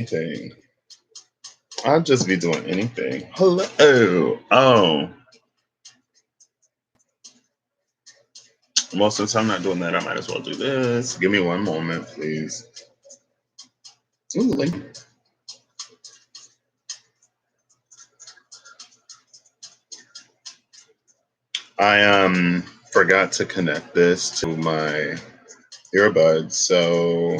Anything. I'll just be doing anything. Hello. Oh, well, since I'm not doing that, I might as well do this. Give me one moment, please. Ooh, link. I forgot to connect this to my earbuds, so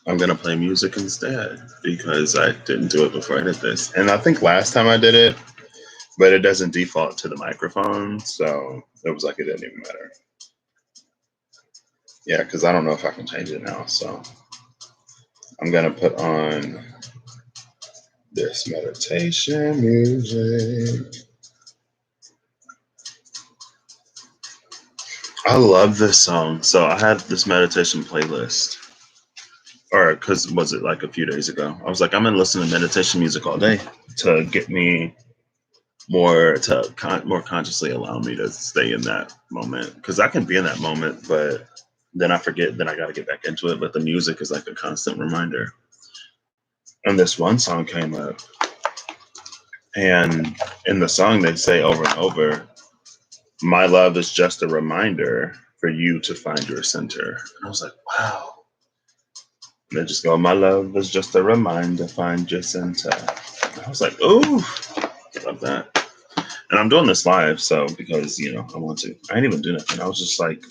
I'm gonna play music instead because I didn't do it before I did this. And I think last time I did it, but it doesn't default to the microphone, so it was like it didn't even matter. Yeah, because I don't know if I can change it now, so I'm gonna put on this meditation music. I love this song. So I had this meditation playlist, or because was it like a few days ago? I was like, I'm gonna listen to meditation music all day to get me more consciously allow me to stay in that moment because I can be in that moment, but then I forget. Then I got to get back into it. But the music is like a constant reminder. And this one song came up, and in the song they say over and over, "My love is just a reminder for you to find your center." And I was like, wow. And they just go, "My love is just a reminder, find your center." And I was like, ooh, love that. And I'm doing this live, so because I want to. I didn't even do nothing. I was just like,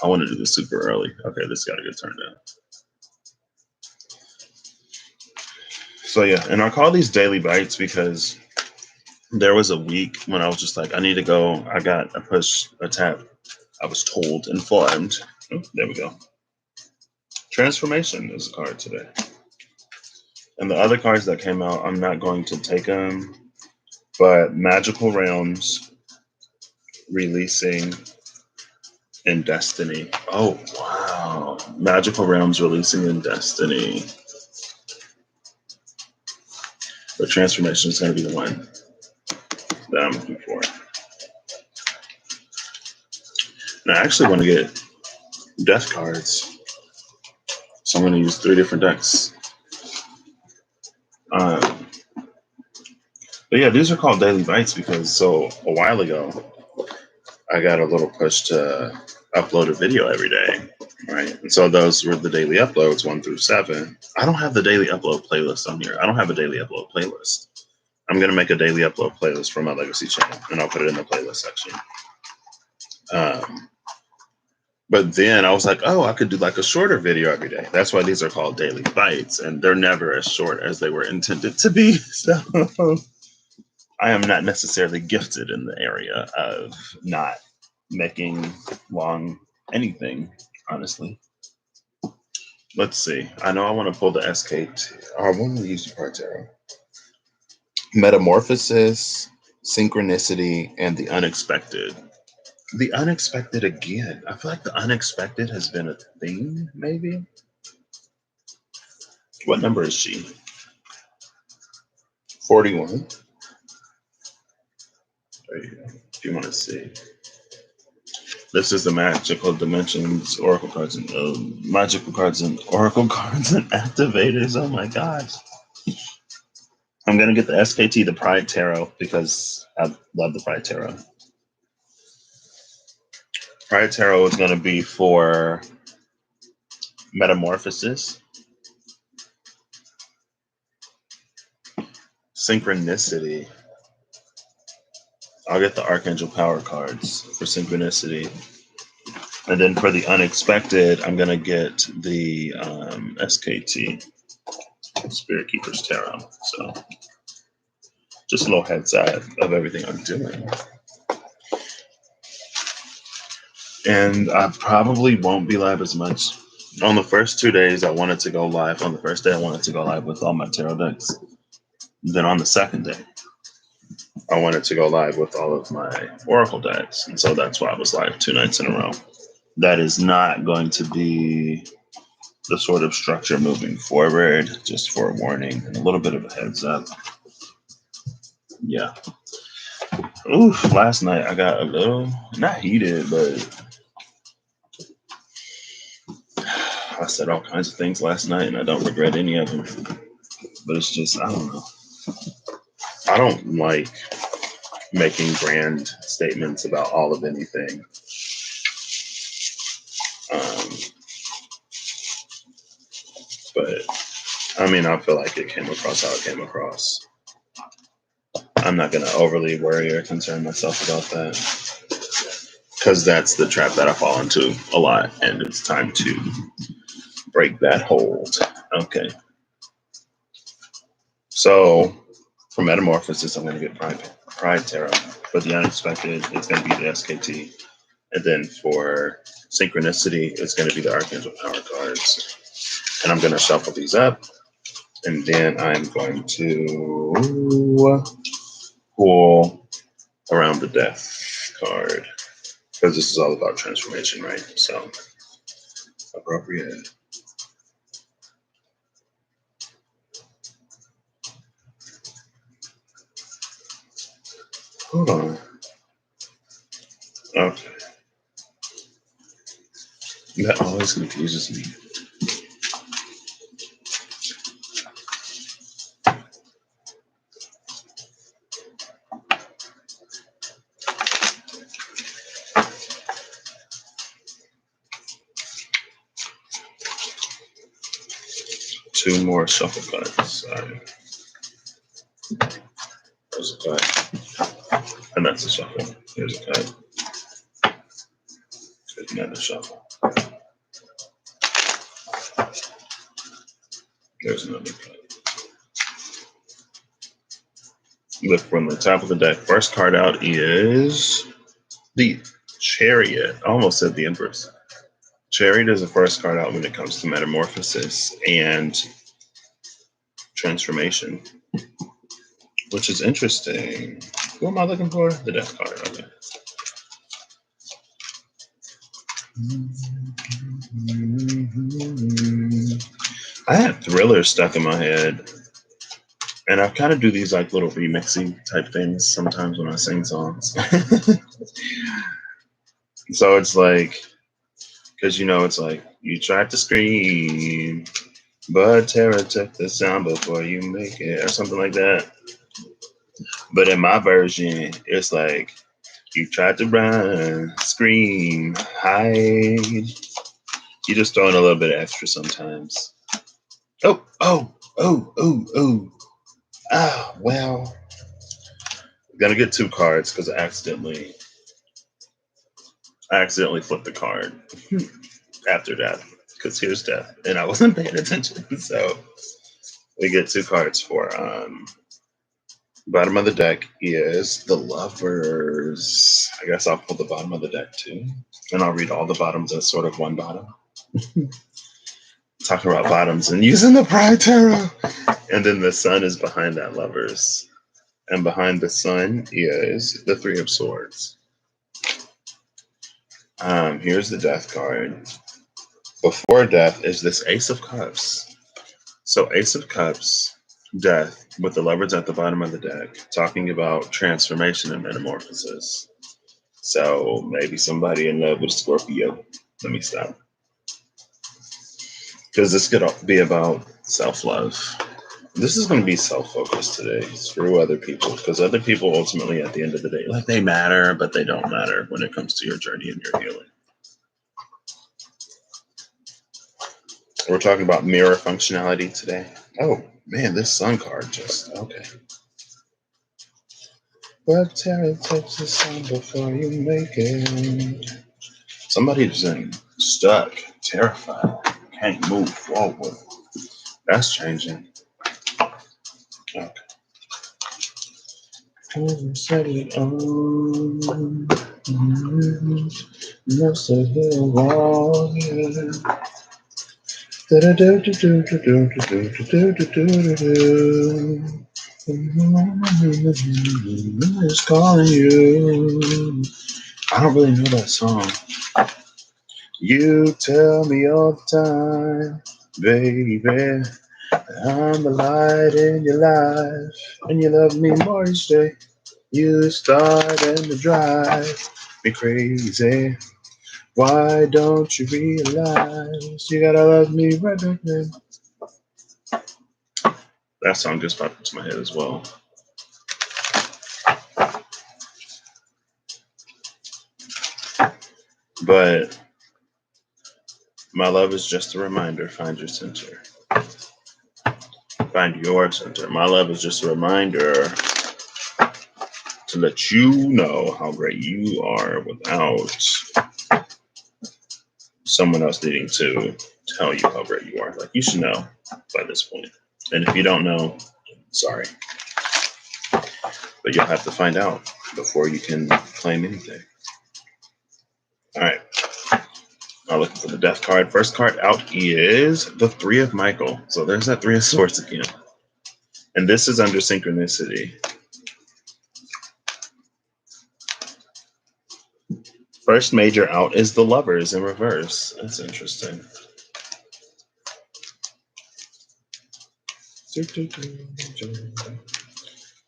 I want to do this super early. Okay, this got to get turned down. So yeah, and I call these daily bites because there was a week when I was just like, I need to go. I got a push, a tap. I was told, informed. Oh, there we go. Transformation is a card today. And the other cards that came out, I'm not going to take them, but Magical Realms, Releasing, and Destiny. Oh, wow. Magical Realms, Releasing, and Destiny. But Transformation is going to be the one that I'm looking for. And I actually want to get death cards. So I'm going to use 3 different decks. But yeah, these are called daily bites because so a while ago, I got a little push to upload a video every day, right? And so those were the daily uploads, 1 through 7. I don't have the daily upload playlist on here. I don't have a daily upload playlist. I'm gonna make a daily upload playlist for my legacy channel, and I'll put it in the playlist section. But then I was like, oh, I could do like a shorter video every day. That's why these are called daily bites, and they're never as short as they were intended to be. So I am not necessarily gifted in the area of not making long anything, honestly. Let's see. I know I want to pull the SKT. I want to use the card tarot. Metamorphosis, Synchronicity, and the Unexpected. The Unexpected again. I feel like the Unexpected has been a theme, maybe. What number is she? 41. There you go. If you want to see. This is the Magical Dimensions Oracle cards and Magical cards and Oracle cards and activators. Oh my gosh. I'm going to get the SKT, the Pride Tarot, because I love the Pride Tarot. Pride Tarot is going to be for Metamorphosis, Synchronicity. I'll get the Archangel Power cards for Synchronicity. And then for the Unexpected, I'm going to get the SKT, Spirit Keepers Tarot. So just a little heads up of everything I'm doing. And I probably won't be live as much. On the first 2 days, I wanted to go live. On the first day, I wanted to go live with all my tarot decks. Then on the second day, I wanted to go live with all of my Oracle decks. And so that's why I was live 2 nights in a row. That is not going to be the sort of structure moving forward, just for a warning and a little bit of a heads up. Yeah. Oof, last night I got a little, not heated, but I said all kinds of things last night, and I don't regret any of them. But it's just, I don't know. I don't like making grand statements about all of anything. Um, but I mean, I feel like it came across how it came across. I'm not going to overly worry or concern myself about that because that's the trap that I fall into a lot, and it's time to break that hold. Okay. So for Metamorphosis, I'm going to get Pride Tarot. For the Unexpected, it's going to be the SKT. And then for Synchronicity, it's going to be the Archangel Power cards. And I'm going to shuffle these up. And then I'm going to pull Around the Death card. Because this is all about transformation, right? So, appropriate. Hold on. Okay. That always confuses me. Two more shuffle cards. Sorry. There's a cut. And that's a shuffle. Here's a cut. There's another shuffle. There's another cut. Look from the top of the deck. First card out is the Chariot. I almost said the Empress. Chariot is the first card out when it comes to metamorphosis and transformation, which is interesting. Who am I looking for? The Death card. Okay. I had Thriller stuck in my head. And I kind of do these like little remixing type things sometimes when I sing songs. So it's like, because it's like, you tried to scream, but terror took the sound before you make it, or something like that. But in my version, it's like, you tried to run, scream, hide. You just throw in a little bit of extra sometimes. Oh. Ah, well. I'm gonna get two cards because I accidentally flipped the card after Death, because here's Death, and I wasn't paying attention. So we get two cards for bottom of the deck is the Lovers. I guess I'll pull the bottom of the deck too, and I'll read all the bottoms as sort of one bottom. Talking about bottoms and using the Pride Tarot. And then the Sun is behind that Lovers. And behind the Sun is the Three of Swords. Here's the Death card. Before Death is this Ace of Cups. So Ace of Cups, Death, with the Lovers at the bottom of the deck, talking about transformation and metamorphosis. So maybe somebody in love with Scorpio. Let me stop. Because this could be about self-love. This is going to be self-focused today. Screw other people. Because other people ultimately, at the end of the day, like, they matter, but they don't matter when it comes to your journey and your healing. We're talking about mirror functionality today. Oh, man, this Sun card just, okay. But terror takes the sun before you make it. Somebody's stuck, terrified, can't move forward. That's changing. Okay. Set it on. Must have been wrong. Who's calling you? I don't really know that song. You tell me all the time, baby, I'm the light in your life, and you love me more each day. You start and to drive me crazy. Why don't you realize you gotta love me right back then? That song just popped into my head as well. But my love is just a reminder. Find your center. Find your center. My love is just a reminder to let you know how great you are without someone else needing to tell you how great you are. Like, you should know by this point. And if you don't know, sorry. But you'll have to find out before you can claim anything. All right. I'm looking for the death card. First card out is the Three of Michael. So there's that Three of Swords again. And this is under synchronicity. First major out is the Lovers in reverse. That's interesting.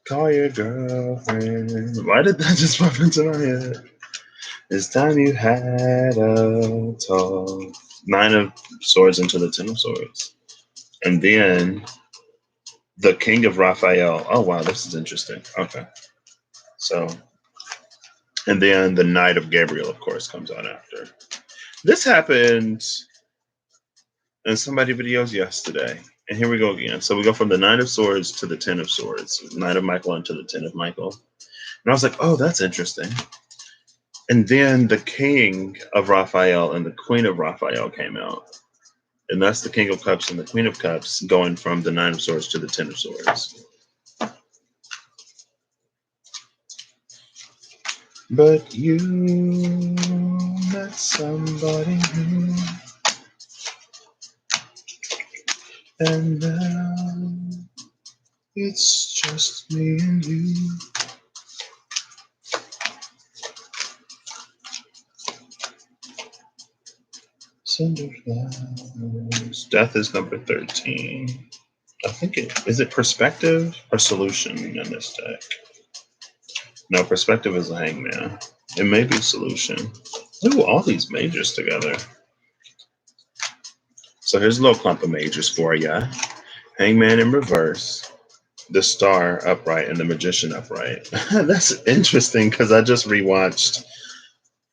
Call your girlfriend. Why did that just pop into my head? It's time you had a talk. Nine of Swords into the Ten of Swords. And then the King of Raphael. Oh, wow, this is interesting. Okay. So, and then the Knight of Gabriel, of course, comes out after. This happened in somebody's videos yesterday. And here we go again. So we go from the Nine of Swords to the Ten of Swords, Knight of Michael into the Ten of Michael. And I was like, oh, that's interesting. And then the King of Raphael and the Queen of Raphael came out. And that's the King of Cups and the Queen of Cups going from the Nine of Swords to the Ten of Swords. But you met somebody new, and now it's just me and you. Cinderflowers. Death is number 13. I think is it perspective or solution in this deck? No, perspective is a hangman. It may be solution. Ooh, all these majors together. So here's a little clump of majors for ya. Hangman in reverse, the Star upright, and the Magician upright. That's interesting because I just rewatched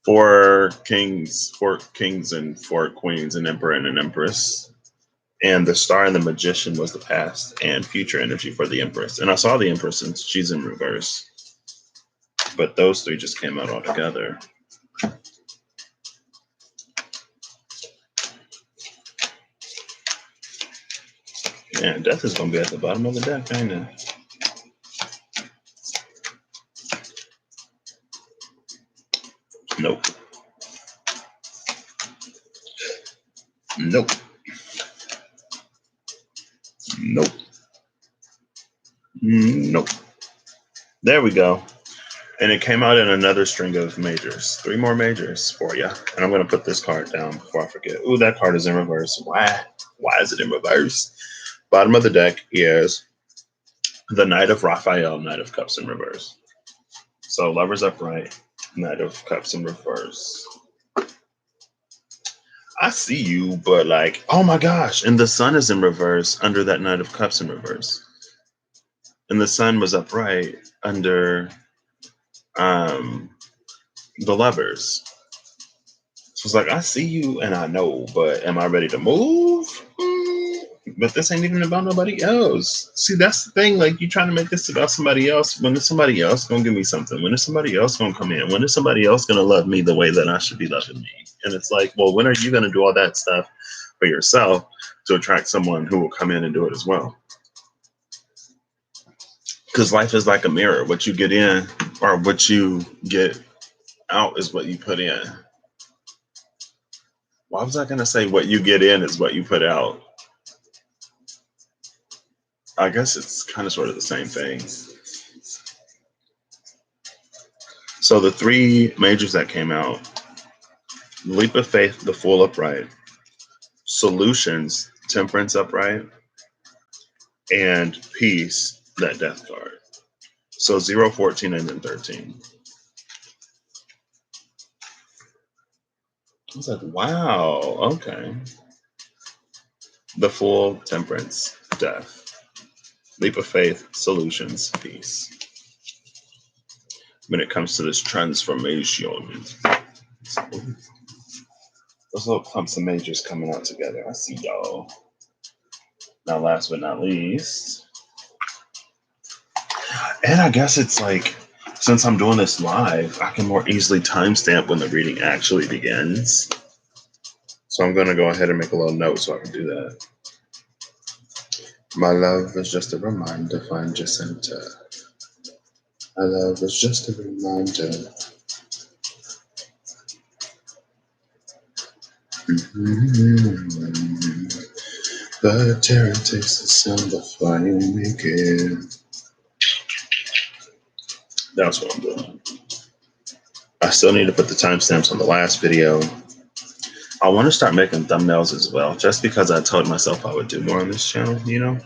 Four Kings and Four Queens, an Emperor and an Empress. And the Star and the Magician was the past and future energy for the Empress. And I saw the Empress and she's in reverse. But those three just came out all together. Man, death is going to be at the bottom of the deck, ain't it? Nope. Nope. Nope. Nope. There we go. And it came out in another string of majors. 3 more majors for you. And I'm going to put this card down before I forget. Ooh, that card is in reverse. Why? Why is it in reverse? Bottom of the deck is the Knight of Raphael, Knight of Cups in reverse. So Lovers upright, Knight of Cups in reverse. I see you, but like, oh my gosh. And the Sun is in reverse under that Knight of Cups in reverse. And the Sun was upright under the Lovers. So it's like, I see you and I know, but am I ready to move? But this ain't even about nobody else. See, that's the thing. Like, you trying to make this about somebody else. When is somebody else gonna give me something? When is somebody else gonna come in? When is somebody else gonna love me the way that I should be loving me? And it's like, well, when are you gonna do all that stuff for yourself to attract someone who will come in and do it as well? Because life is like a mirror. What you get in or what you get out is what you put in. Why was I going to say what you get in is what you put out? I guess it's kind of sort of the same thing. So the 3 majors that came out, Leap of Faith, the Fool upright, Solutions, Temperance upright, and Peace, that Death card. So 0, 14, and then 13. I was like, wow, okay. The Fool, Temperance, Death. Leap of Faith, Solutions, Peace. When it comes to this transformation. So, those little clumps of majors coming out together. I see y'all. Now, last but not least, and I guess it's like, since I'm doing this live, I can more easily timestamp when the reading actually begins. So I'm going to go ahead and make a little note so I can do that. My love is just a reminder, find your center. My love is just a reminder. The terror takes the sound of flying naked. That's what I'm doing. I still need to put the timestamps on the last video. I want to start making thumbnails as well, just because I told myself I would do more on this channel, you know?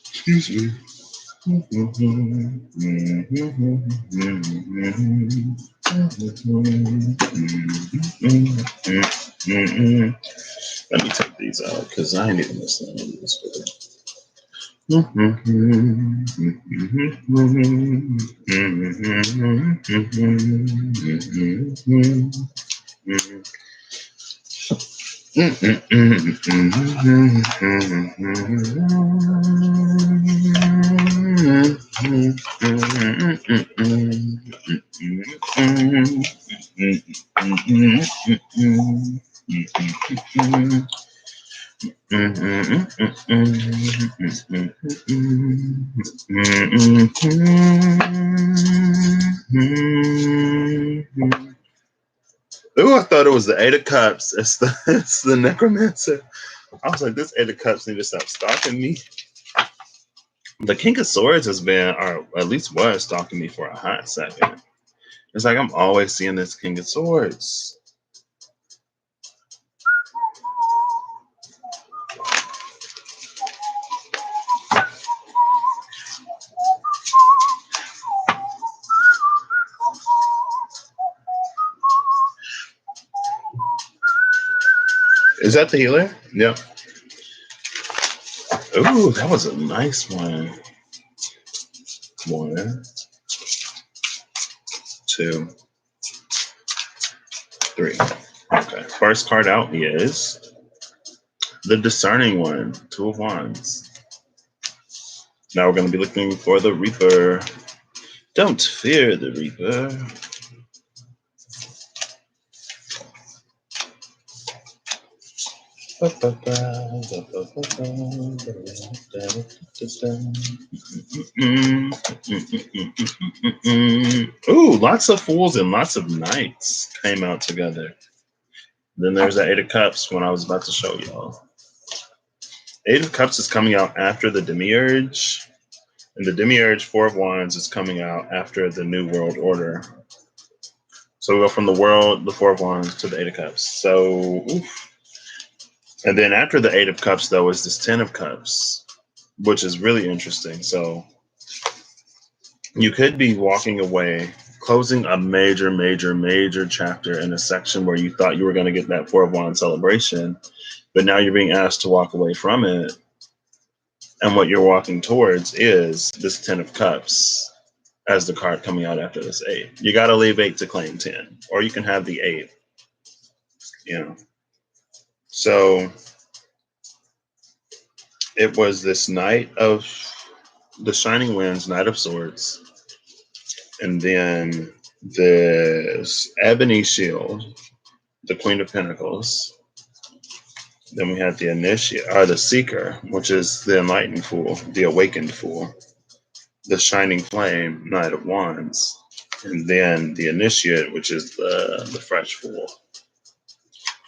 Excuse me. Let me take these out because I ain't even listening to this video. Ooh, I thought it was the Eight of Cups. It's the Necromancer. I was like, this Eight of Cups need to stop stalking me. The King of Swords has been, or at least was, stalking me for a hot second. It's like I'm always seeing this King of Swords. Is that the healer? Yep. Ooh, that was a nice one. 1, 2, 3. Okay. First card out is the Discerning One, 2 of Wands. Now we're going to be looking for the Reaper. Don't fear the Reaper. Ooh, lots of Fools and lots of Knights came out together. Then there's the Eight of Cups when I was about to show y'all. Eight of Cups is coming out after the Demiurge. And the Demiurge, 4 of Wands, is coming out after the New World Order. So we go from the World, the 4 of Wands, to the Eight of Cups. So, oof. And then after the Eight of Cups, though, is this 10 of Cups, which is really interesting. So you could be walking away, closing a major, major, major chapter in a section where you thought you were going to get that 4 of Wands celebration, but now you're being asked to walk away from it. And what you're walking towards is this 10 of Cups as the card coming out after this 8. You got to leave 8 to claim 10, or you can have the 8, you know. So it was this Knight of the Shining Winds, Knight of Swords, and then this Ebony Shield, the Queen of Pentacles. Then we had the Initiate, or the Seeker, which is the Enlightened Fool, the Awakened Fool, the Shining Flame, Knight of Wands, and then the Initiate, which is the Fresh Fool.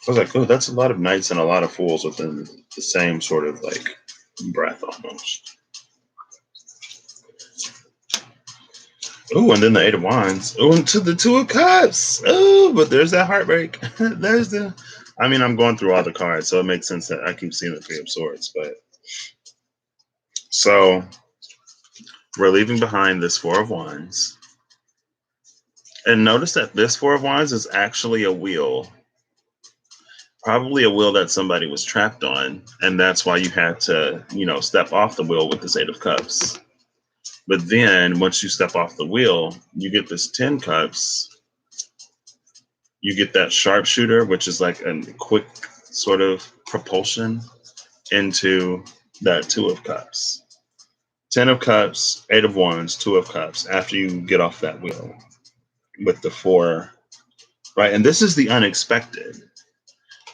I was like, oh, that's a lot of Knights and a lot of Fools within the same sort of like breath almost. Oh, and then the Eight of Wands. Oh, and to the Two of Cups. Oh, but there's that heartbreak. There's the. I mean, I'm going through all the cards, so it makes sense that I keep seeing the Three of Swords. But so we're leaving behind this 4 of Wands. And notice that this Four of Wands is actually a wheel, probably a wheel that somebody was trapped on, and that's why you had to, step off the wheel with this Eight of Cups. But then once you step off the wheel, you get this 10 Cups. You get that sharpshooter, which is like a quick sort of propulsion into that Two of Cups. 10 of Cups, 8 of Wands, 2 of Cups after you get off that wheel with the 4, right? And this is the unexpected.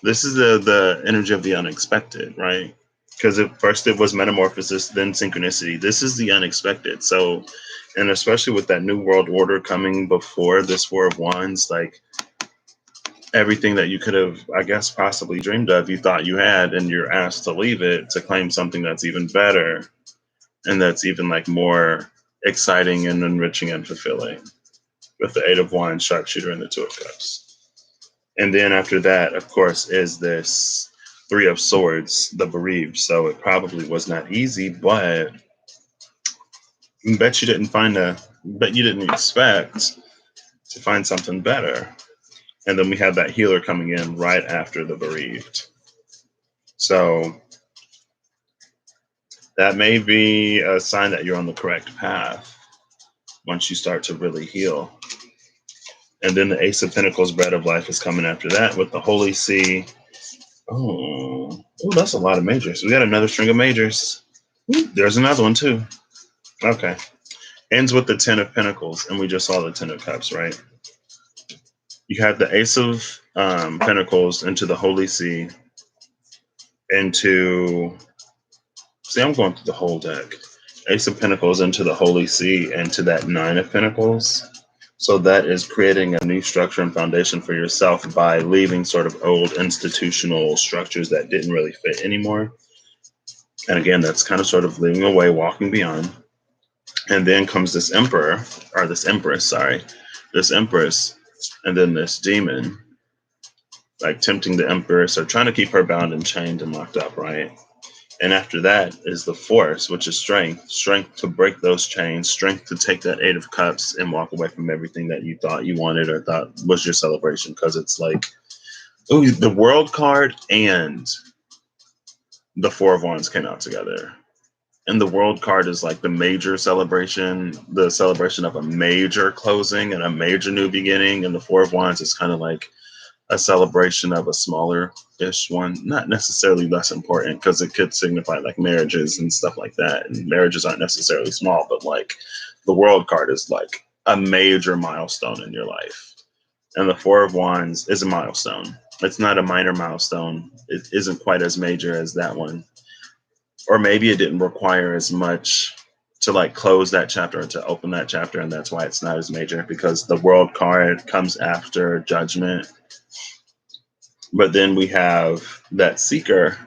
This is the energy of the unexpected, right? Because at first it was metamorphosis, then synchronicity. This is the unexpected. So, and especially with that new world order coming before this Four of Wands, like everything that you could have, I guess, possibly dreamed of, you thought you had, and you're asked to leave it to claim something that's even better and that's even like more exciting and enriching and fulfilling with the Eight of Wands, sharpshooter, and the Two of Cups. And then after that, of course, is this Three of Swords, the bereaved. So it probably was not easy, but bet you didn't expect to find something better. And then we have that healer coming in right after the bereaved. So that may be a sign that you're on the correct path once you start to really heal. And then the Ace of Pentacles, Bread of Life, is coming after that with the Holy See. Oh, that's a lot of majors. We got another string of majors. Ooh, there's another one too. Okay. Ends with the 10 of Pentacles, and we just saw the 10 of Cups, right? You have the Ace of Pentacles into the Holy See, into... See, I'm going through the whole deck. Ace of Pentacles into the Holy See, and to that 9 of Pentacles. So that is creating a new structure and foundation for yourself by leaving sort of old institutional structures that didn't really fit anymore. And again, that's kind of sort of leaving away, walking beyond. And then comes this emperor, or this empress, sorry, this empress, and then this demon, like tempting the empress or trying to keep her bound and chained and locked up, right? And after that is the force, which is strength to break those chains, strength to take that Eight of Cups and walk away from everything that you thought you wanted or thought was your celebration. Because it's like, oh, the World card and the Four of Wands came out together. And the World card is like the major celebration, the celebration of a major closing and a major new beginning. And the Four of Wands is kind of like a celebration of a smaller-ish one, not necessarily less important, because it could signify like marriages and stuff like that. And marriages aren't necessarily small, but like the World card is like a major milestone in your life. And the Four of Wands is a milestone. It's not a minor milestone. It isn't quite as major as that one. Or maybe it didn't require as much to like close that chapter or to open that chapter, and that's why it's not as major, because the World card comes after Judgment. But then we have that Seeker,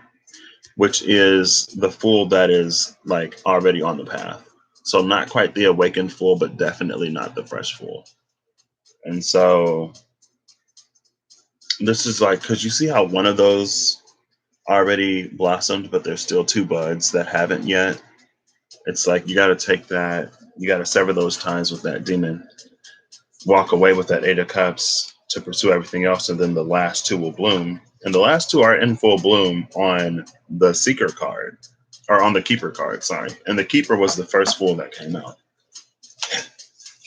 which is the Fool that is like already on the path. So not quite the awakened Fool, but definitely not the fresh Fool. And so this is like, because you see how one of those already blossomed, but there's still two buds that haven't yet. It's like you got to take that, you got to sever those ties with that demon, walk away with that Eight of Cups to pursue everything else, and then the last two will bloom. And the last two are in full bloom on the Seeker card, or on the Keeper card, sorry. And the Keeper was the first Fool that came out.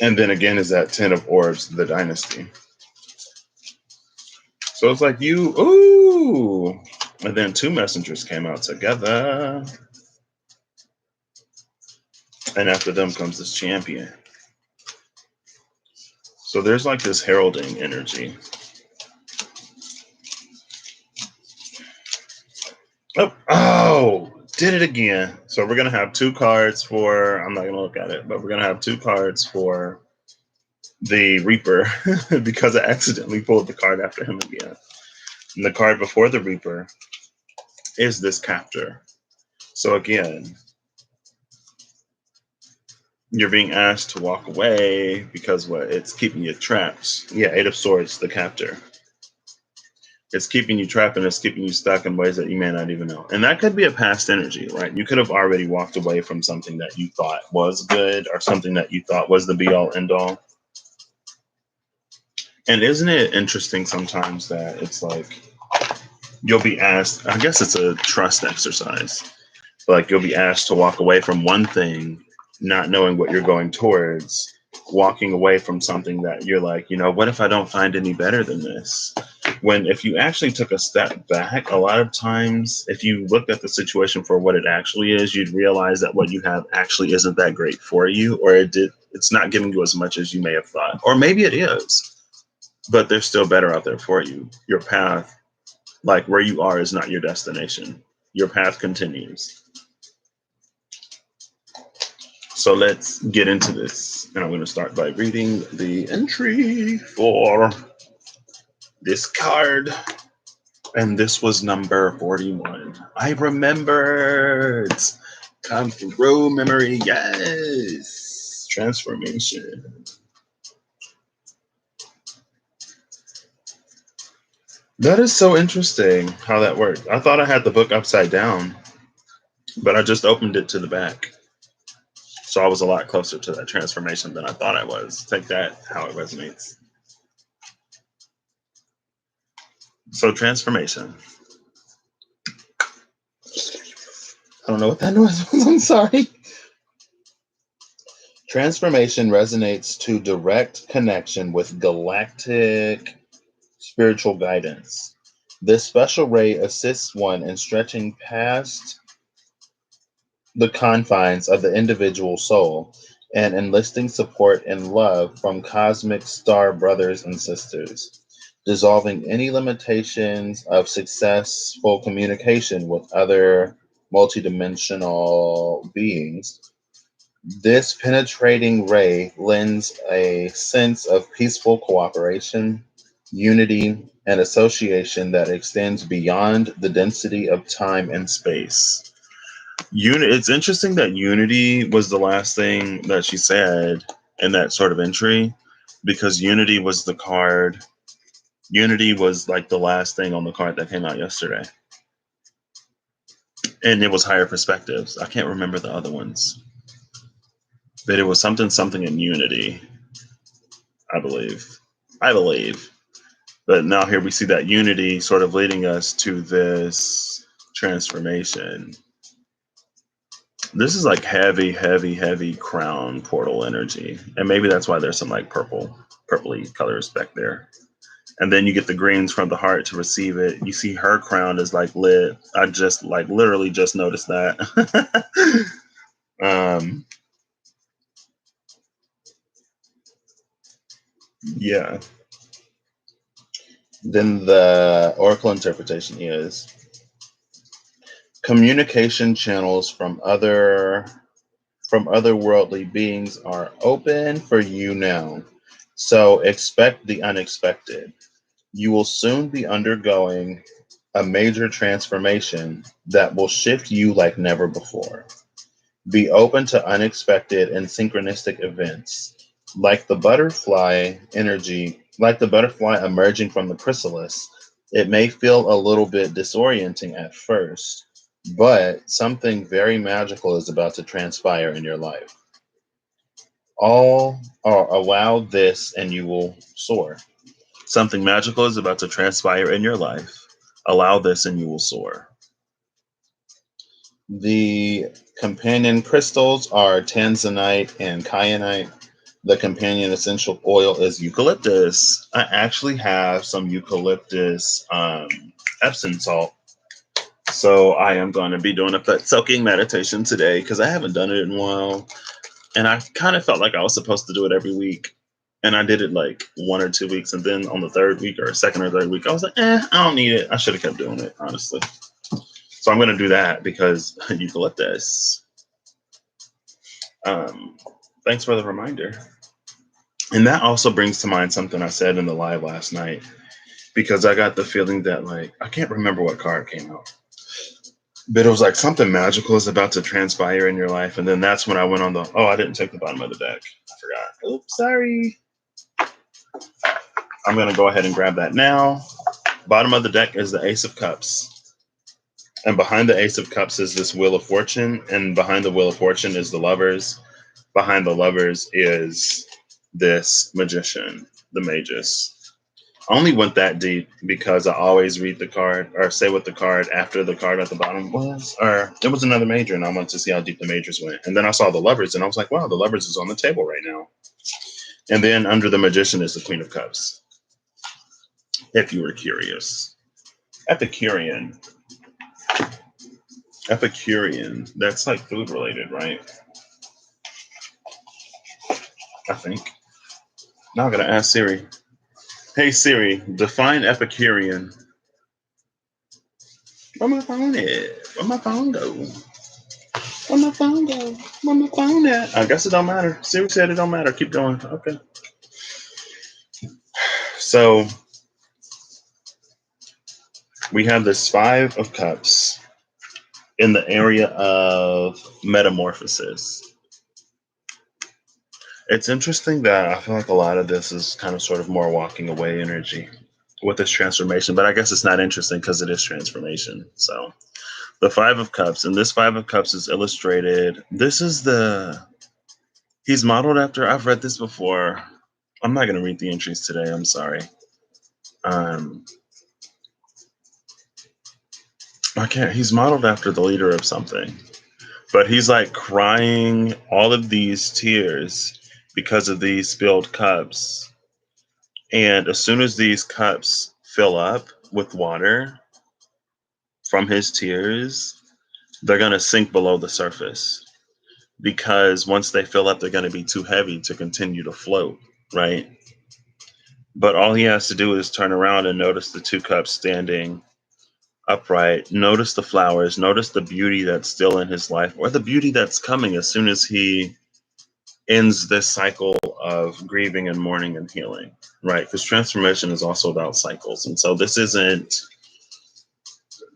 And then again is that 10 of Orbs, the Dynasty. So it's like you, ooh. And then two messengers came out together. And after them comes this Champion. So there's like this heralding energy. Oh, did it again. So we're going to have two cards for, I'm not going to look at it, but we're going to have two cards for the Reaper because I accidentally pulled the card after him again. And the card before the Reaper is this Captor. So again, you're being asked to walk away because what? It's keeping you trapped. Yeah, Eight of Swords, the Captor. It's keeping you trapped and it's keeping you stuck in ways that you may not even know. And that could be a past energy, right? You could have already walked away from something that you thought was good or something that you thought was the be all end all. And isn't it interesting sometimes that it's like you'll be asked, I guess it's a trust exercise, but like you'll be asked to walk away from one thing, not knowing what you're going towards, walking away from something that you're like, what if I don't find any better than this? When if you actually took a step back, a lot of times, if you looked at the situation for what it actually is, you'd realize that what you have actually isn't that great for you, or it's not giving you as much as you may have thought. Or maybe it is, but there's still better out there for you. Your path, like where you are, is not your destination. Your path continues. So let's get into this. And I'm going to start by reading the entry for this card. And this was number 41. I remembered. Come through memory. Yes. Transformation. That is so interesting how that worked. I thought I had the book upside down, but I just opened it to the back. So I was a lot closer to that transformation than I thought I was. Take that, how it resonates. So transformation. I don't know what that noise was. I'm sorry. Transformation resonates to direct connection with galactic spiritual guidance. This special ray assists one in stretching past the confines of the individual soul and enlisting support and love from cosmic star brothers and sisters, dissolving any limitations of successful communication with other multidimensional beings. This penetrating ray lends a sense of peaceful cooperation, unity, and association that extends beyond the density of time and space. It's interesting that unity was the last thing that she said in that sort of entry, because unity was the card. Unity was like the last thing on the card that came out yesterday. And it was higher perspectives. I can't remember the other ones, but it was something in unity, I believe. I believe. But now here we see that unity sort of leading us to this transformation. This is like heavy, heavy, heavy crown portal energy. And maybe that's why there's some like purpley colors back there. And then you get the greens from the heart to receive it. You see her crown is like lit. I just like literally just noticed that. um, yeah. Then the oracle interpretation is communication channels from otherworldly beings are open for you now. So expect the unexpected. You will soon be undergoing a major transformation that will shift you like never before. Be open to unexpected and synchronistic events. Like the butterfly emerging from the chrysalis, it may feel a little bit disorienting at first, but something very magical is about to transpire in your life. All or allow this and you will soar. Something magical is about to transpire in your life. Allow this and you will soar. The companion crystals are tanzanite and kyanite. The companion essential oil is eucalyptus. I actually have some eucalyptus Epsom salt. So I am going to be doing a foot soaking meditation today because I haven't done it in a while. And I kind of felt like I was supposed to do it every week. And I did it like 1 or 2 weeks. And then on the third week or second or third week, I was like, I don't need it. I should have kept doing it, honestly. So I'm going to do that because eucalyptus. Thanks for the reminder. And that also brings to mind something I said in the live last night, because I got the feeling that, like, I can't remember what card came out, but it was like something magical is about to transpire in your life. And then that's when I went on I didn't take the bottom of the deck. I forgot. Oops, sorry. I'm going to go ahead and grab that now. Bottom of the deck is the Ace of Cups. And behind the Ace of Cups is this Wheel of Fortune. And behind the Wheel of Fortune is the Lovers. Behind the Lovers is this Magician, the Magus. I only went that deep because I always read the card or say what the card after the card at the bottom was, or it was another major, and I wanted to see how deep the majors went. And then I saw the lovers, and I was like, wow, the lovers is on the table right now. And then under the magician is the Queen of Cups, if you were curious. Epicurean. Epicurean. That's like food related, right? I think. Now I'm gonna ask Siri. Hey Siri, define Epicurean. Where my phone at? Where my phone go? Where my phone go? Where my phone at? I guess it don't matter. Siri said it don't matter. Keep going. Okay. So we have this Five of Cups in the area of metamorphosis. It's interesting that I feel like a lot of this is kind of sort of more walking away energy with this transformation, but I guess it's not interesting because it is transformation. So the Five of Cups, and this Five of Cups is illustrated. This is he's modeled after, I've read this before. I'm not going to read the entries today. I'm sorry. Um, I can't. He's modeled after the leader of something, but he's like crying all of these tears because of these spilled cups. And as soon as these cups fill up with water from his tears, they're going to sink below the surface because once they fill up, they're going to be too heavy to continue to float, right? But all he has to do is turn around and notice the two cups standing upright. Notice the flowers. Notice the beauty that's still in his life, or the beauty that's coming as soon as he ends this cycle of grieving and mourning and healing, right? Because transformation is also about cycles. And so this isn't,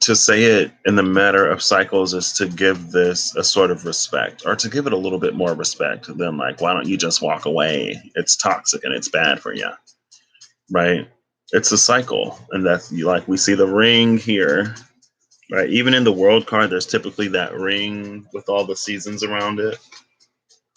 to say it in the matter of cycles is to give this a sort of respect, or to give it a little bit more respect than like, why don't you just walk away? It's toxic and it's bad for you, right? It's a cycle. And that's like, we see the ring here, right? Even in the world card, there's typically that ring with all the seasons around it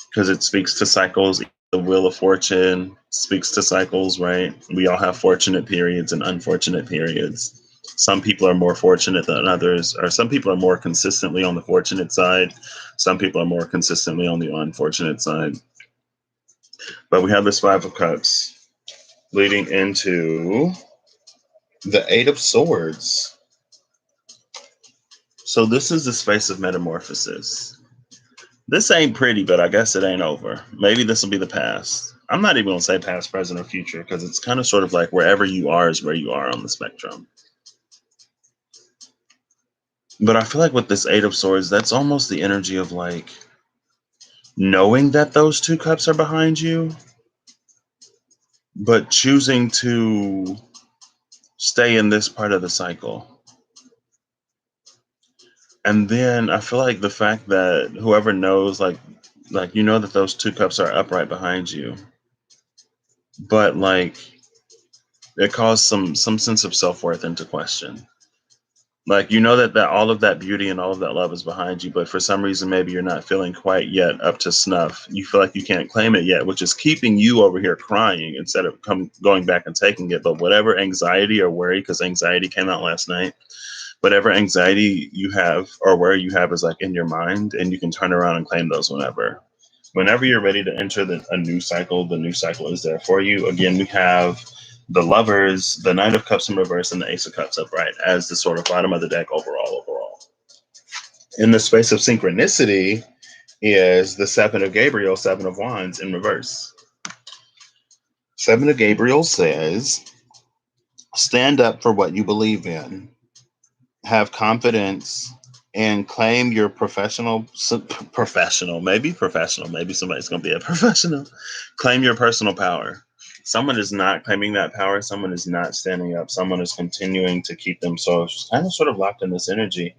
because it speaks to cycles. The Wheel of Fortune speaks to cycles, right? We all have fortunate periods and unfortunate periods. Some people are more fortunate than others, or some people are more consistently on the fortunate side. Some people are more consistently on the unfortunate side. But we have this Five of Cups leading into the Eight of Swords. So this is the space of metamorphosis. This ain't pretty, but I guess it ain't over. Maybe this will be the past. I'm not even going to say past, present, or future because it's kind of sort of like wherever you are is where you are on the spectrum. But I feel like with this Eight of Swords, that's almost the energy of like knowing that those two cups are behind you, but choosing to stay in this part of the cycle. And then I feel like the fact that whoever knows, like you know that those two cups are upright behind you, but like it calls some sense of self-worth into question. Like you know that all of that beauty and all of that love is behind you, but for some reason maybe you're not feeling quite yet up to snuff. You feel like you can't claim it yet, which is keeping you over here crying instead of going back and taking it. But whatever anxiety or worry, because anxiety came out last night, whatever anxiety you have or worry you have is like in your mind, and you can turn around and claim those whenever. Whenever you're ready to enter a new cycle, the new cycle is there for you. Again, we have the Lovers, the Knight of Cups in reverse, and the Ace of Cups upright as the sort of bottom of the deck overall. In the space of synchronicity is the Seven of Gabriel, Seven of Wands in reverse. Seven of Gabriel says, stand up for what you believe in, have confidence, and claim your maybe somebody's going to be a professional, claim your personal power. Someone is not claiming that power. Someone is not standing up. Someone is continuing to keep themselves kind of sort of locked in this energy.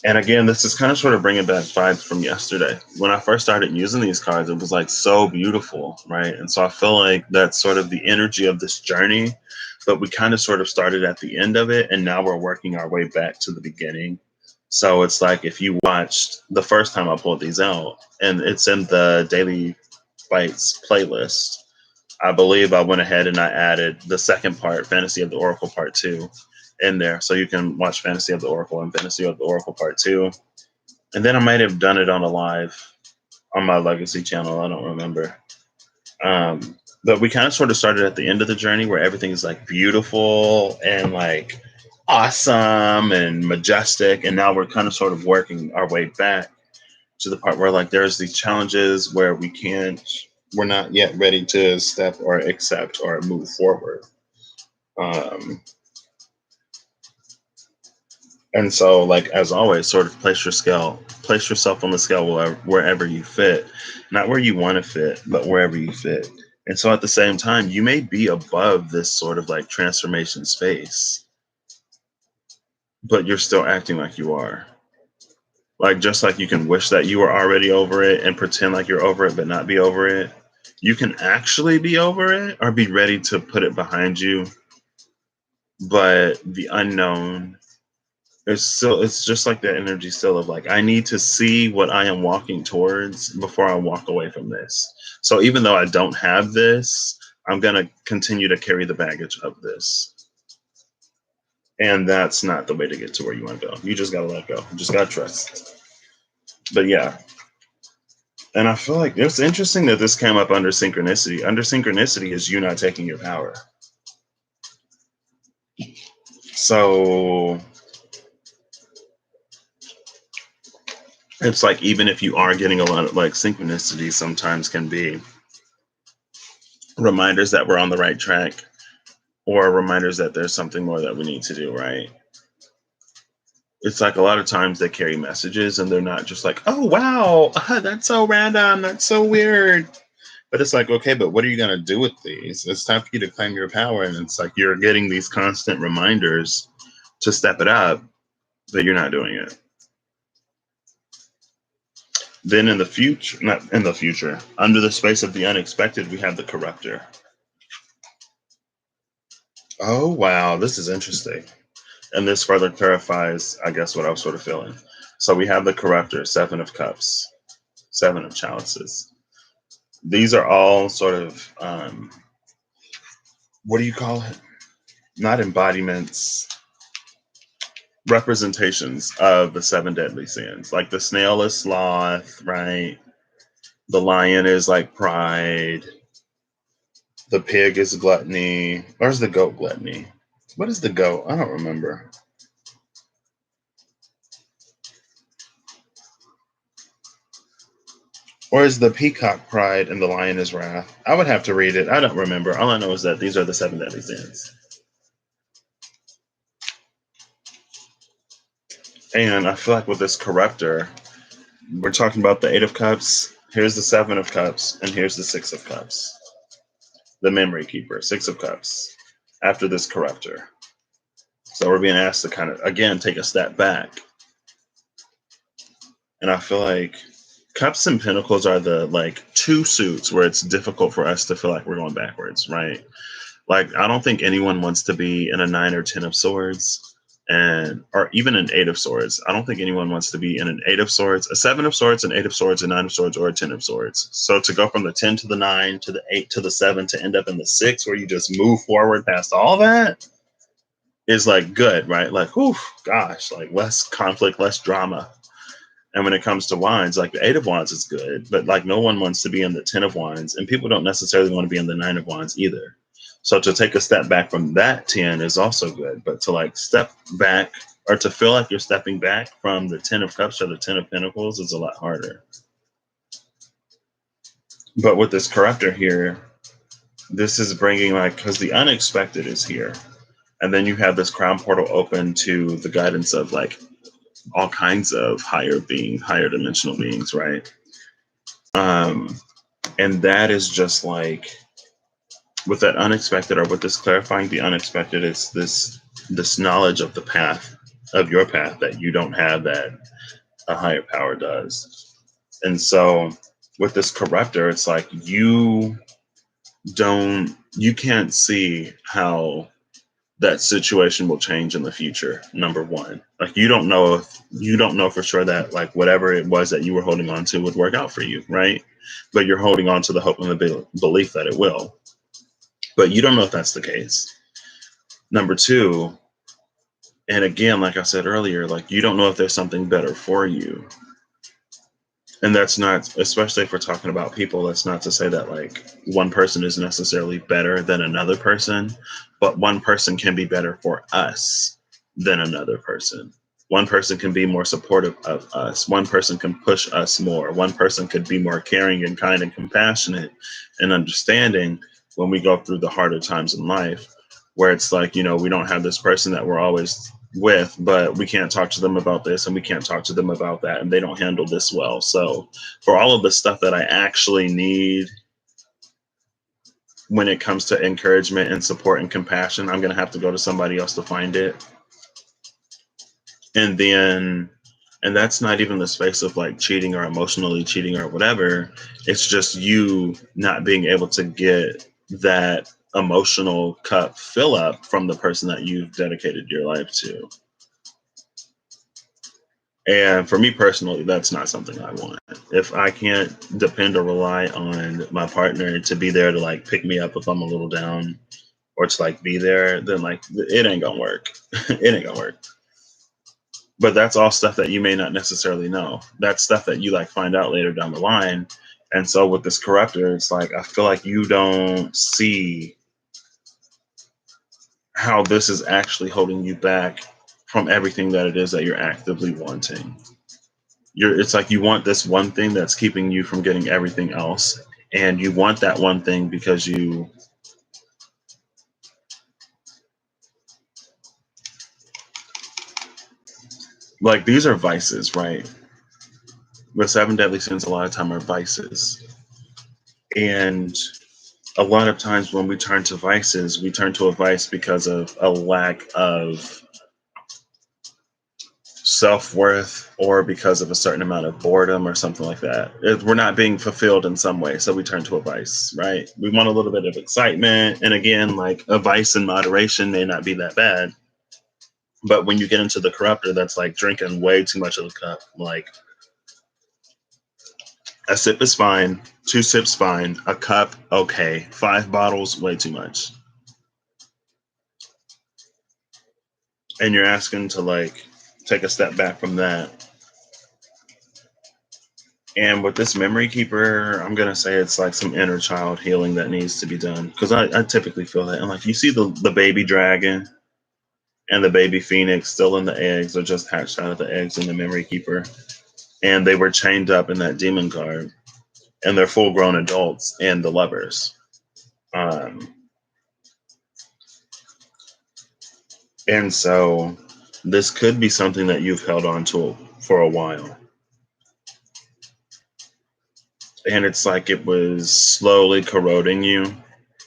And again, this is kind of sort of bringing back vibes from yesterday. When I first started using these cards, it was like so beautiful, right? And so I feel like that's sort of the energy of this journey, but we kind of sort of started at the end of it, and now we're working our way back to the beginning. So it's like if you watched the first time I pulled these out, and it's in the Daily Bites playlist, I believe I went ahead and I added the second part, Fantasy of the Oracle Part 2, in there. So you can watch Fantasy of the Oracle and Fantasy of the Oracle Part 2. And then I might have done it on a live on my Legacy channel. I don't remember. But we kind of sort of started at the end of the journey where everything is like beautiful and like awesome and majestic. And now we're kind of sort of working our way back to the part where like there's these challenges where we're not yet ready to step or accept or move forward. Um, and so, like as always, sort of place yourself on the scale wherever you fit, not where you want to fit, but wherever you fit. And so, at the same time, you may be above this sort of like transformation space, but you're still acting like you are. Like just like you can wish that you were already over it and pretend like you're over it, but not be over it. You can actually be over it or be ready to put it behind you, but the unknown it's just like that energy still of like I need to see what I am walking towards before I walk away from this. So even though I don't have this, I'm gonna continue to carry the baggage of this. And that's not the way to get to where you want to go. You just gotta let go. You just gotta trust. But yeah. And I feel like it's interesting that this came up under synchronicity. Under synchronicity is you not taking your power. So it's like even if you are getting a lot of like synchronicity sometimes can be reminders that we're on the right track or reminders that there's something more that we need to do, right? It's like a lot of times they carry messages and they're not just like, oh wow, that's so random, that's so weird. But it's like, okay, but what are you going to do with these? It's time for you to claim your power. And it's like you're getting these constant reminders to step it up, but you're not doing it. Then in the future, not in the future, under the space of the unexpected, we have the corruptor. Oh, wow, this is interesting. And this further clarifies, I guess, what I was sort of feeling. So we have the corruptor, Seven of Cups, Seven of Chalices. These are all sort of, what do you call it? Not embodiments, representations of the seven deadly sins. Like the snail is sloth, right? The lion is like pride. The pig is gluttony. Where's the goat gluttony? What is the goat? I don't remember. Or is the peacock pride and the lion is wrath? I would have to read it. I don't remember. All I know is that these are the seven deadly sins. And I feel like with this corruptor, we're talking about the Eight of Cups. Here's the Seven of Cups, and here's the Six of Cups. The Memory Keeper, Six of Cups, after this corruptor. So we're being asked to kind of, again, take a step back. And I feel like Cups and Pentacles are the like two suits where it's difficult for us to feel like we're going backwards, right? Like, I don't think anyone wants to be in a 9 or 10 of swords or even an 8 of swords. I don't think anyone wants to be in an 8 of swords, a 7 of swords, an 8 of swords, a 9 of swords, or a 10 of swords. So to go from the 10 to the 9 to the 8 to the 7 to end up in the 6 where you just move forward past all that is like good, right? Like, whew, gosh, like less conflict, less drama. And when it comes to wands, like the 8 of wands is good, but like no one wants to be in the 10 of wands, and people don't necessarily want to be in the 9 of wands either. So to take a step back from that 10 is also good, but to like step back or to feel like you're stepping back from the 10 of cups or the 10 of pentacles is a lot harder. But with this corruptor here, this is bringing like, because the unexpected is here. And then you have this crown portal open to the guidance of like all kinds of higher dimensional beings, right? And that is just like, with that unexpected, or with this clarifying the unexpected, is this knowledge of the path, of your path, that you don't have, that a higher power does. And so with this corruptor, it's like you can't see how that situation will change in the future. Number one, like you don't know for sure that like whatever it was that you were holding on to would work out for you, right? But you're holding on to the hope and the belief that it will. But you don't know if that's the case. Number two, and again, like I said earlier, like you don't know if there's something better for you. And that's not, especially if we're talking about people, that's not to say that like one person is necessarily better than another person, but one person can be better for us than another person. One person can be more supportive of us. One person can push us more. One person could be more caring and kind and compassionate and understanding when we go through the harder times in life, where it's like, we don't have this person that we're always with, but we can't talk to them about this and we can't talk to them about that, and they don't handle this well. So for all of the stuff that I actually need when it comes to encouragement and support and compassion, I'm going to have to go to somebody else to find it. And then, and that's not even the space of like cheating or emotionally cheating or whatever. It's just you not being able to get that emotional cup fill up from the person that you've dedicated your life to. And for me personally, that's not something I want. If I can't depend or rely on my partner to be there to like pick me up if I'm a little down, or to like be there, then like it ain't gonna work. It ain't gonna work. But that's all stuff that you may not necessarily know. That's stuff that you like find out later down the line. And so with this corruptor, it's like I feel like you don't see how this is actually holding you back from everything that it is that you're actively wanting. It's like you want this one thing that's keeping you from getting everything else, and you want that one thing because you like, these are vices, right? The seven deadly sins a lot of time are vices. And a lot of times when we turn to vices, we turn to a vice because of a lack of self-worth, or because of a certain amount of boredom or something like that. We're not being fulfilled in some way, so we turn to a vice, right? We want a little bit of excitement, and again, like a vice in moderation may not be that bad, but when you get into the corruptor, that's like drinking way too much of the cup. Like a sip is fine, two sips fine, a cup okay, 5 bottles way too much. And you're asking to like take a step back from that. And with this memory keeper, I'm gonna say it's like some inner child healing that needs to be done, because I typically feel that. And like you see the baby dragon and the baby phoenix still in the eggs, or just hatched out of the eggs in the memory keeper, and they were chained up in that demon card, and they're full grown adults and the lovers. Um, and so this could be something that you've held on to for a while. And it's like it was slowly corroding you,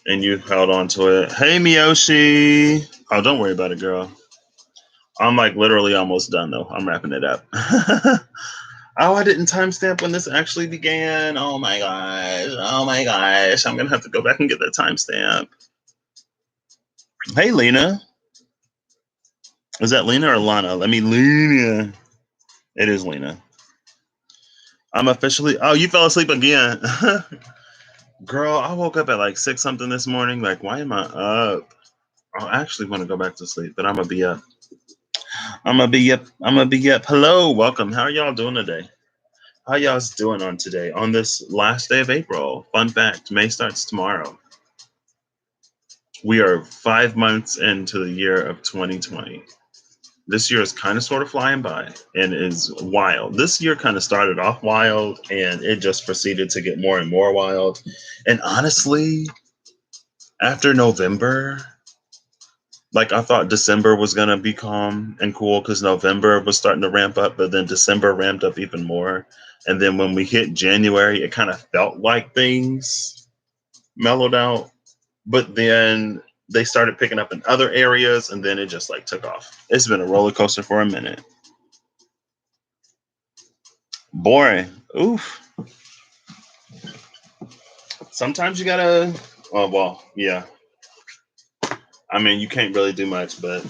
and you held on to it. Hey, Miyoshi. Oh, don't worry about it, girl. I'm like literally almost done though. I'm wrapping it up. Oh, I didn't timestamp when this actually began. Oh my gosh. Oh my gosh. I'm gonna have to go back and get that timestamp. Hey, Lena. Is that Lena or Lana? Let me Lena. It is Lena. I'm officially. Oh, you fell asleep again. Girl, I woke up at like 6 something this morning. Like, why am I up? I actually want to go back to sleep, but I'm gonna be up. I'm gonna be up. I'm gonna be up. Hello, welcome. How are y'all doing today? How y'all's doing on today? On this last day of April. Fun fact: May starts tomorrow. We are 5 months into the year of 2020. This year is kind of sort of flying by and is wild. This year kind of started off wild, and it just proceeded to get more and more wild. And honestly, after November, like I thought December was gonna be calm and cool because November was starting to ramp up, but then December ramped up even more. And then when we hit January, it kind of felt like things mellowed out. But then they started picking up in other areas, and then it just like took off. It's been a roller coaster for a minute. Boring. Oof. Sometimes you gotta. Oh well, yeah. I mean, you can't really do much, but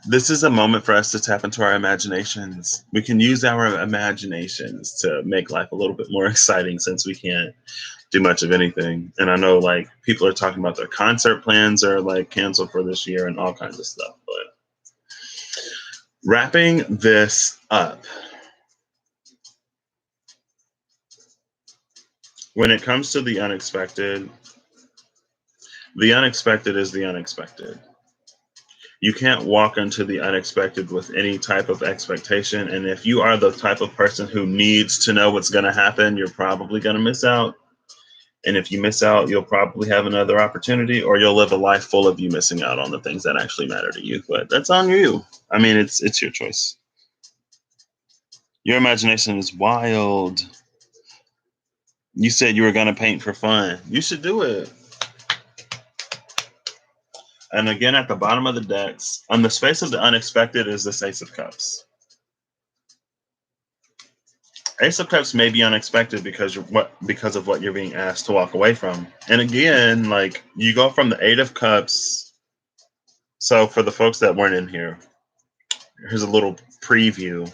this is a moment for us to tap into our imaginations. We can use our imaginations to make life a little bit more exciting, since we can't do much of anything. And I know like people are talking about their concert plans are like canceled for this year and all kinds of stuff. But wrapping this up, when it comes to the unexpected is the unexpected. You can't walk into the unexpected with any type of expectation. And if you are the type of person who needs to know what's going to happen, you're probably going to miss out. And if you miss out, you'll probably have another opportunity, or you'll live a life full of you missing out on the things that actually matter to you. But that's on you. I mean, it's your choice. Your imagination is wild. You said you were going to paint for fun. You should do it. And again, at the bottom of the decks, on the space of the unexpected is this Ace of Cups. Ace of Cups may be unexpected because of what you're being asked to walk away from. And again, like you go from the Eight of Cups. So for the folks that weren't in here, here's a little preview.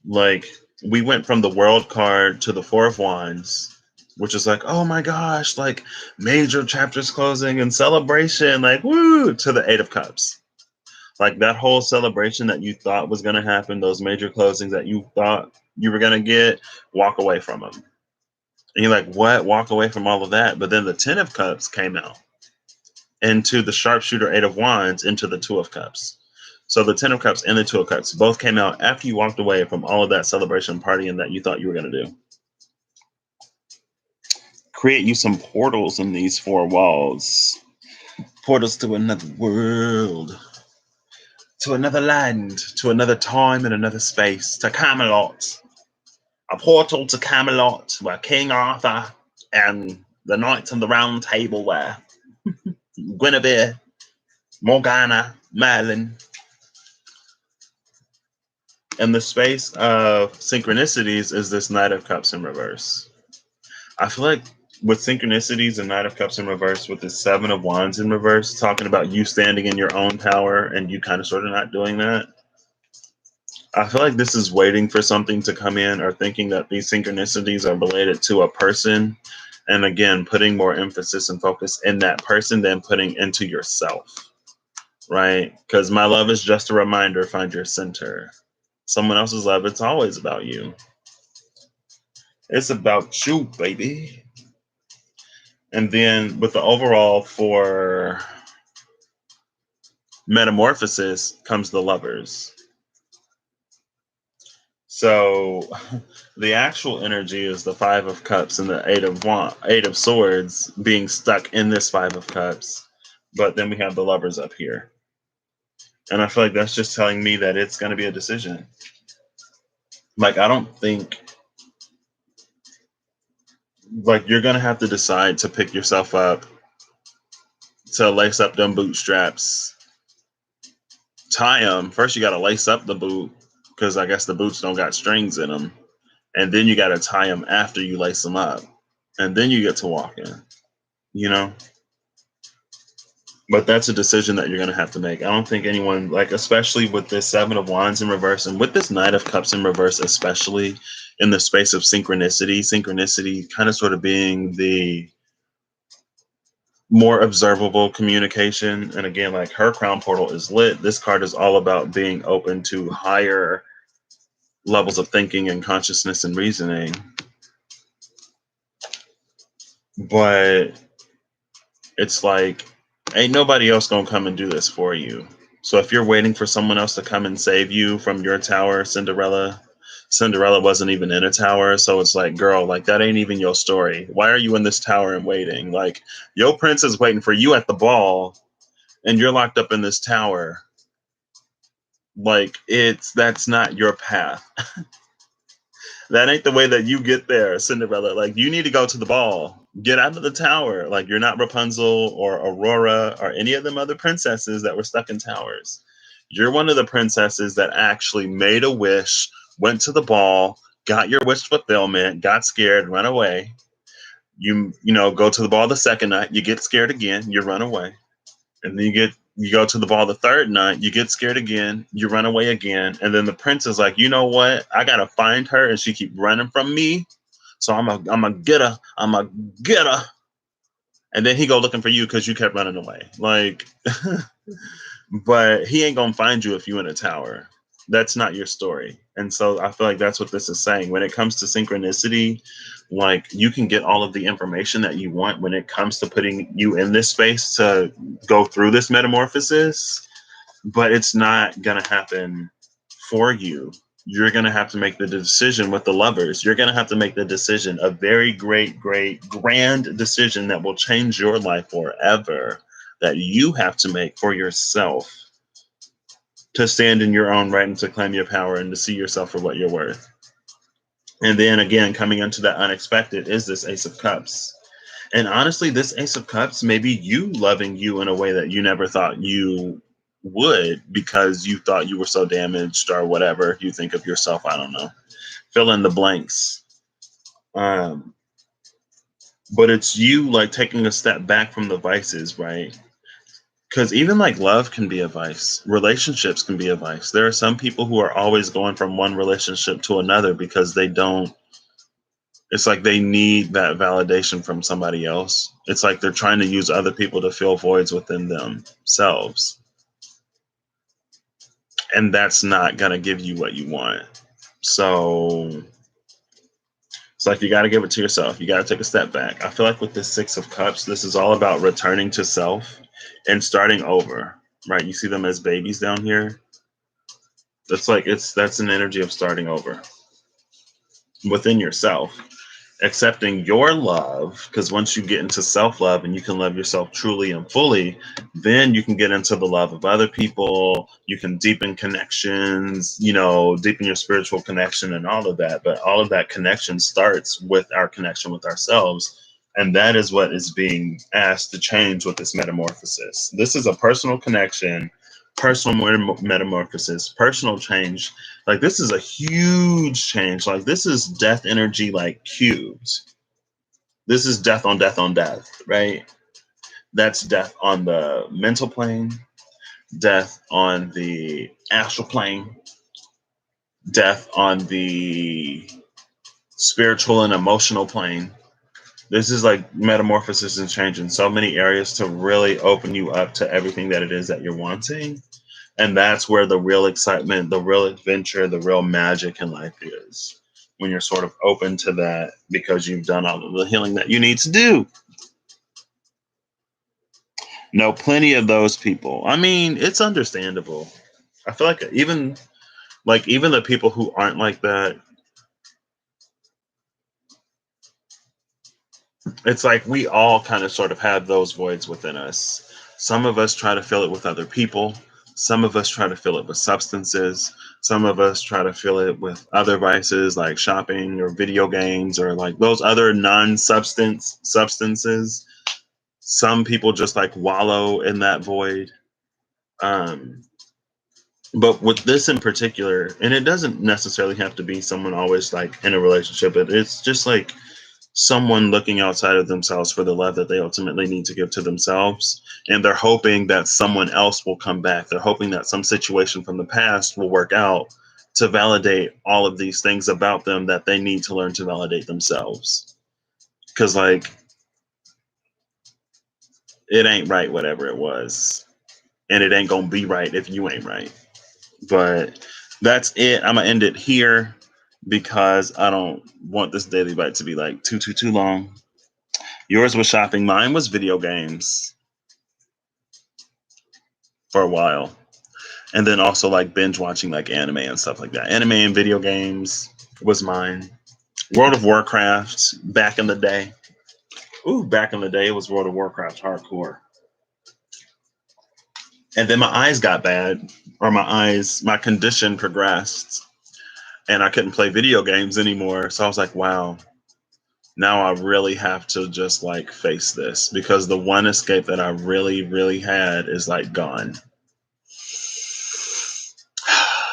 Like we went from the World card to the Four of Wands, which is like, oh my gosh, like major chapters closing and celebration, like woo, to the Eight of Cups. Like that whole celebration that you thought was going to happen, those major closings that you thought you were going to get, walk away from them. And you're like, what? Walk away from all of that. But then the 10 of Cups came out into the Sharpshooter 8 of Wands into the 2 of Cups. So the 10 of Cups and the 2 of Cups both came out after you walked away from all of that celebration partying that you thought you were going to do. Create you some portals in these four walls. Portals to another world. To another land. To another time and another space. To Camelot. A portal to Camelot where King Arthur and the Knights of the Round Table were. Guinevere, Morgana, Merlin. And the space of synchronicities is this Knight of Cups in reverse. I feel like with synchronicities and Knight of Cups in reverse, with the 7 of Wands in reverse, talking about you standing in your own power and you kind of sort of not doing that. I feel like this is waiting for something to come in or thinking that these synchronicities are related to a person. And again, putting more emphasis and focus in that person than putting into yourself, right? Because my love is just a reminder, find your center. Someone else's love, it's always about you. It's about you, baby. And then with the overall for Metamorphosis comes the Lovers. So the actual energy is the 5 of Cups and the 8 of Swords being stuck in this 5 of Cups. But then we have the Lovers up here. And I feel like that's just telling me that it's going to be a decision. Like, I don't think, like, you're going to have to decide to pick yourself up, to lace up them bootstraps, tie them. First, you got to lace up the boot, because I guess the boots don't got strings in them. And then you got to tie them after you lace them up. And then you get to walk in, you know? But that's a decision that you're going to have to make. I don't think anyone, like, especially with this 7 of Wands in reverse and with this Knight of Cups in reverse, especially in the space of synchronicity kind of sort of being the more observable communication. And again, like her crown portal is lit. This card is all about being open to higher levels of thinking and consciousness and reasoning. But it's like, ain't nobody else gonna come and do this for you. So if you're waiting for someone else to come and save you from your tower, Cinderella wasn't even in a tower. So it's like, girl, like that ain't even your story. Why are you in this tower and waiting? Like your prince is waiting for you at the ball and you're locked up in this tower. Like that's not your path. That ain't the way that you get there, Cinderella. Like you need to go to the ball. Get out of the tower. Like you're not Rapunzel or Aurora or any of them other princesses that were stuck in towers. You're one of the princesses that actually made a wish, went to the ball, got your wish fulfillment, got scared, run away. You go to the ball the second night, you get scared again, you run away. And then you go to the ball the third night, you get scared again, you run away again. And then the prince is like, you know what? I got to find her and she keep running from me. So I'm a getter. I'm a getter. And then he go looking for you because you kept running away. Like, but he ain't gonna find you if you in a tower. That's not your story. And so I feel like that's what this is saying. When it comes to synchronicity, like you can get all of the information that you want when it comes to putting you in this space to go through this metamorphosis, but it's not gonna happen for you. You're going to have to make the decision with the lovers. You're going to have to make the decision, a very great, great, grand decision that will change your life forever, that you have to make for yourself to stand in your own right and to claim your power and to see yourself for what you're worth. And then again, coming into that unexpected is this Ace of Cups. And honestly, this Ace of Cups may be you loving you in a way that you never thought you would because you thought you were so damaged or whatever you think of yourself. I don't know. Fill in the blanks. Um, but it's you like taking a step back from the vices, right? Because even like love can be a vice, relationships can be a vice. There are some people who are always going from one relationship to another because they don't, it's like they need that validation from somebody else. It's like they're trying to use other people to fill voids within themselves. And that's not going to give you what you want. So it's like you got to give it to yourself. You got to take a step back. I feel like with this Six of Cups, this is all about returning to self and starting over, right? You see them as babies down here. That's an energy of starting over within yourself, accepting your love, because once you get into self-love and you can love yourself truly and fully, then you can get into the love of other people. You can deepen connections, deepen your spiritual connection and all of that. But all of that connection starts with our connection with ourselves. And that is what is being asked to change with this metamorphosis. This is a personal connection, personal metamorphosis, personal change. Like this is a huge change. Like this is death energy, like cubed. This is death on death on death, right? That's death on the mental plane, death on the astral plane, death on the spiritual and emotional plane. This is like metamorphosis and change in so many areas to really open you up to everything that it is that you're wanting. And that's where the real excitement, the real adventure, the real magic in life is. When you're sort of open to that because you've done all of the healing that you need to do. Know plenty of those people. I mean, it's understandable. I feel like even the people who aren't like that, it's like we all kind of sort of have those voids within us. Some of us try to fill it with other people. Some of us try to fill it with substances. Some of us try to fill it with other vices like shopping or video games or like those other non-substance substances. Some people just like wallow in that void. Um, but with this in particular, and it doesn't necessarily have to be someone always like in a relationship, but it's just like someone looking outside of themselves for the love that they ultimately need to give to themselves. And they're hoping that someone else will come back. They're hoping that some situation from the past will work out to validate all of these things about them that they need to learn to validate themselves. Because, like, it ain't right, whatever it was. And it ain't going to be right if you ain't right. But that's it. I'm going to end it here because I don't want this daily bite to be like too long. Yours was shopping. Mine was video games for a while. And then also like binge watching like anime and stuff like that. Anime and video games was mine. World of Warcraft back in the day. Ooh, back in the day it was World of Warcraft hardcore. And then my eyes got bad, or my condition progressed, and I couldn't play video games anymore. So I was like, wow, now I really have to just like face this because the one escape that I really, really had is like gone.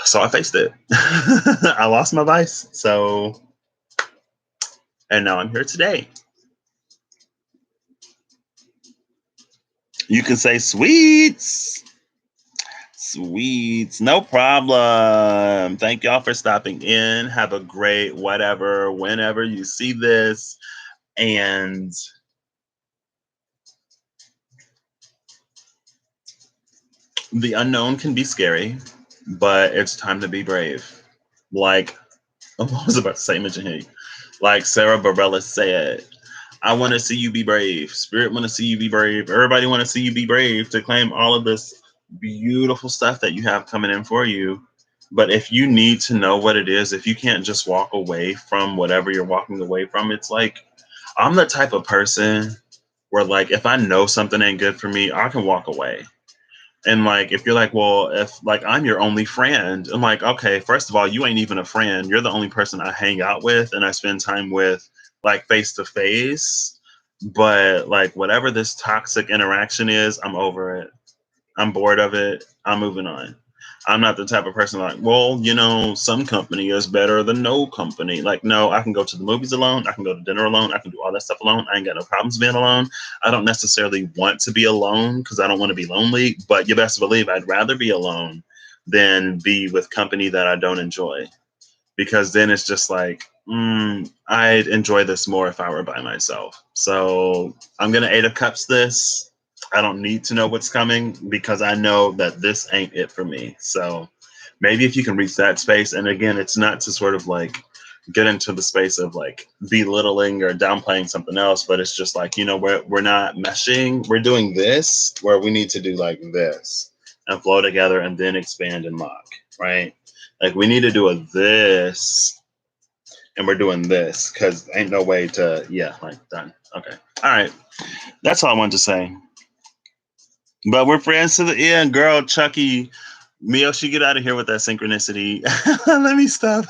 So I faced it. I lost my vice. And now I'm here today. You can say sweets. Sweet. No problem. Thank y'all for stopping in. Have a great whatever, whenever you see this. And the unknown can be scary, but it's time to be brave. Like, I was about to say Imogen Heap. Like Sarah Bareilles said, I want to see you be brave. Spirit want to see you be brave. Everybody want to see you be brave to claim all of this beautiful stuff that you have coming in for you. But if you need to know what it is, if you can't just walk away from whatever you're walking away from, it's like I'm the type of person where like if I know something ain't good for me, I can walk away. And like, if you're like, well, if like I'm your only friend, I'm like, okay, first of all, you ain't even a friend. You're the only person I hang out with and I spend time with, like face to face. But like, whatever this toxic interaction is, I'm over it. I'm bored of it. I'm moving on. I'm not the type of person like, well, some company is better than no company. Like, no, I can go to the movies alone. I can go to dinner alone. I can do all that stuff alone. I ain't got no problems being alone. I don't necessarily want to be alone because I don't want to be lonely. But you best believe I'd rather be alone than be with company that I don't enjoy. Because then it's just like, I'd enjoy this more if I were by myself. So I'm going to Eight of Cups this. I don't need to know what's coming because I know that this ain't it for me. So maybe if you can reach that space, and again, it's not to sort of like get into the space of like belittling or downplaying something else, but it's just like, we're not meshing. We're doing this where we need to do like this and flow together and then expand and lock, right? Like we need to do a this and we're doing this because ain't no way to, yeah, like done. Okay. All right. That's all I wanted to say. But we're friends to the end, girl. Chucky, Mio, she get out of here with that synchronicity. Let me stop.